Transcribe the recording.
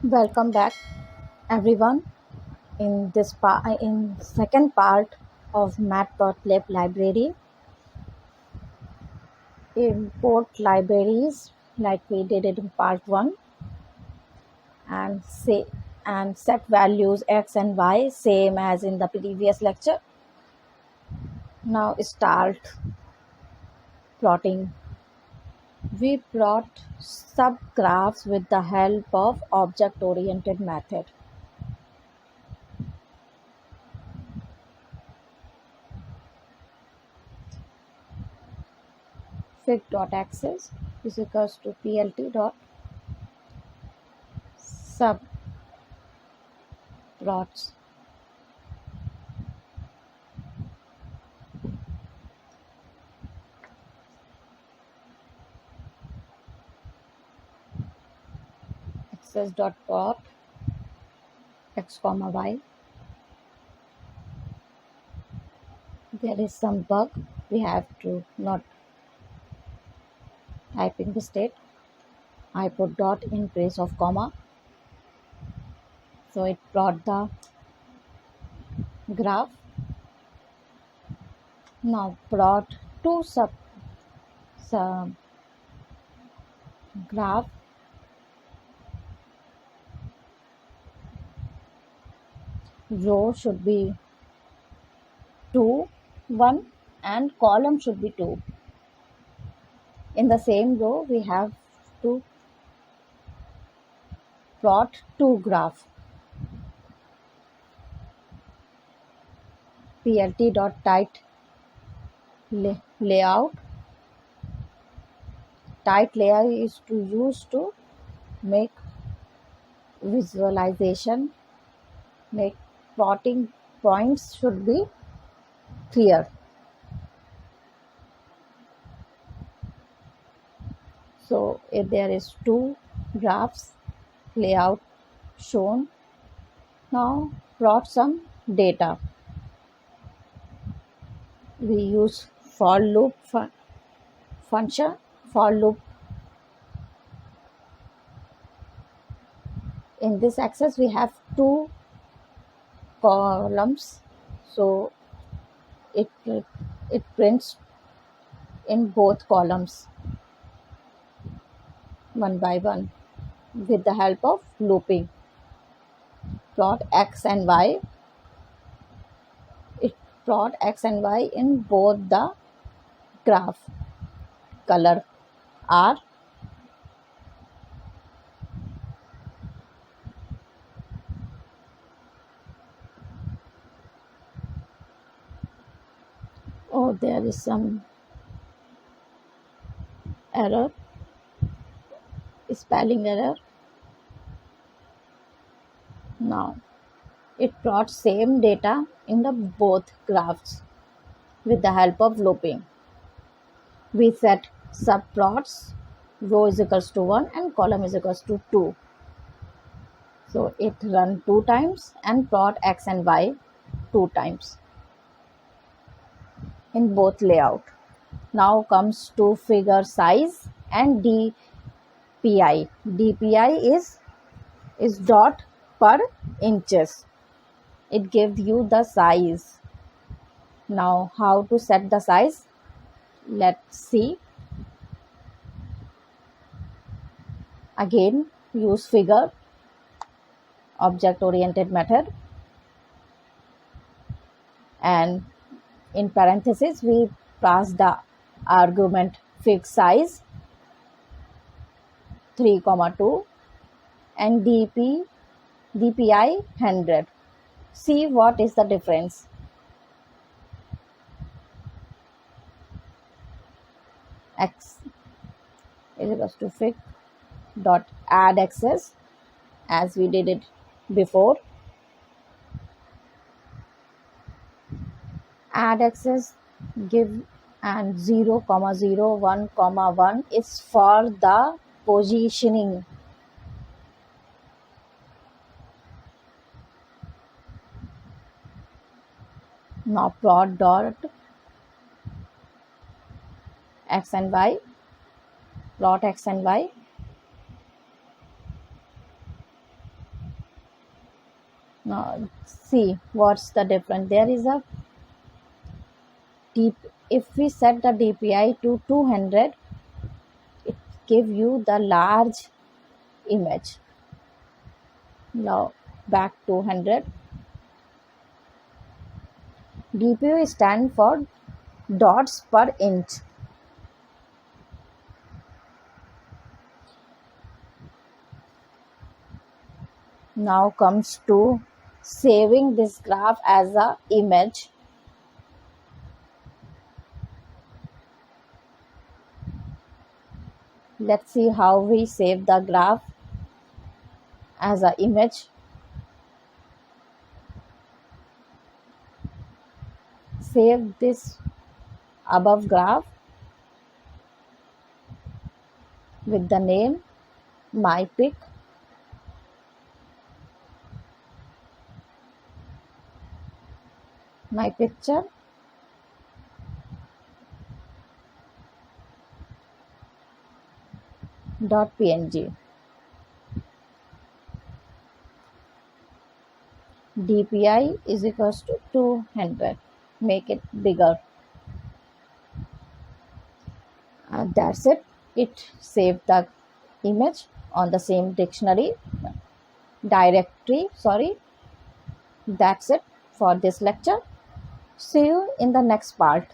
Welcome back, everyone. In second part of Matplotlib library, import libraries like we did it in part one, and say and set values x and y same as in the previous lecture. Now start plotting. We plot subgraphs with the help of object-oriented method. Fig.axis is equals to plt dot subplots. Axis dot plot x comma y. There is some bug. We have to not typing the state. I put dot in place of comma. So it plot the graph. Now plot two sub graph. Row should be 2, 1 and column should be 2. In the same row we have to plot two graph. Plt dot tight layout. Tight layout is to use to make visualization, make plotting points should be clear. So if there is two graphs layout shown, now plot some data. We use for loop function. For loop in this axis we have two columns, so it prints in both columns one by one with the help of looping. Plot x and y. It plot x and y in both the graph. Color R. Oh, there is some error, spelling error. Now it plots same data in the both graphs with the help of looping. We set subplots, row is equals to 1 and column is equals to 2. So it run 2 times and plot x and y 2 times in both layout. Now comes to figure size and DPI. DPI is dot per inches. It gives you the size. Now how to set the size? Let's see. Again use figure object oriented method, and in parentheses we pass the argument figsize 3,2 and DPI 100. See what is the difference. X is equals to fig dot add axis as we did it before. Add axis give and 0, 0, 1, 1 is for the positioning. Now plot dot x and y, plot x and y. Now see what's the difference. There is a deep. If we set the DPI to 200, it give you the large image. Now back to 100. DPI stand for dots per inch. Now comes to saving this graph as a image. Let's see how we save the graph as an image. Save this above graph with the name my pic. My picture. .png. DPI is equals to 200. Make it bigger. That's it. It saved the image on the same directory. That's it for this lecture. See you in the next part.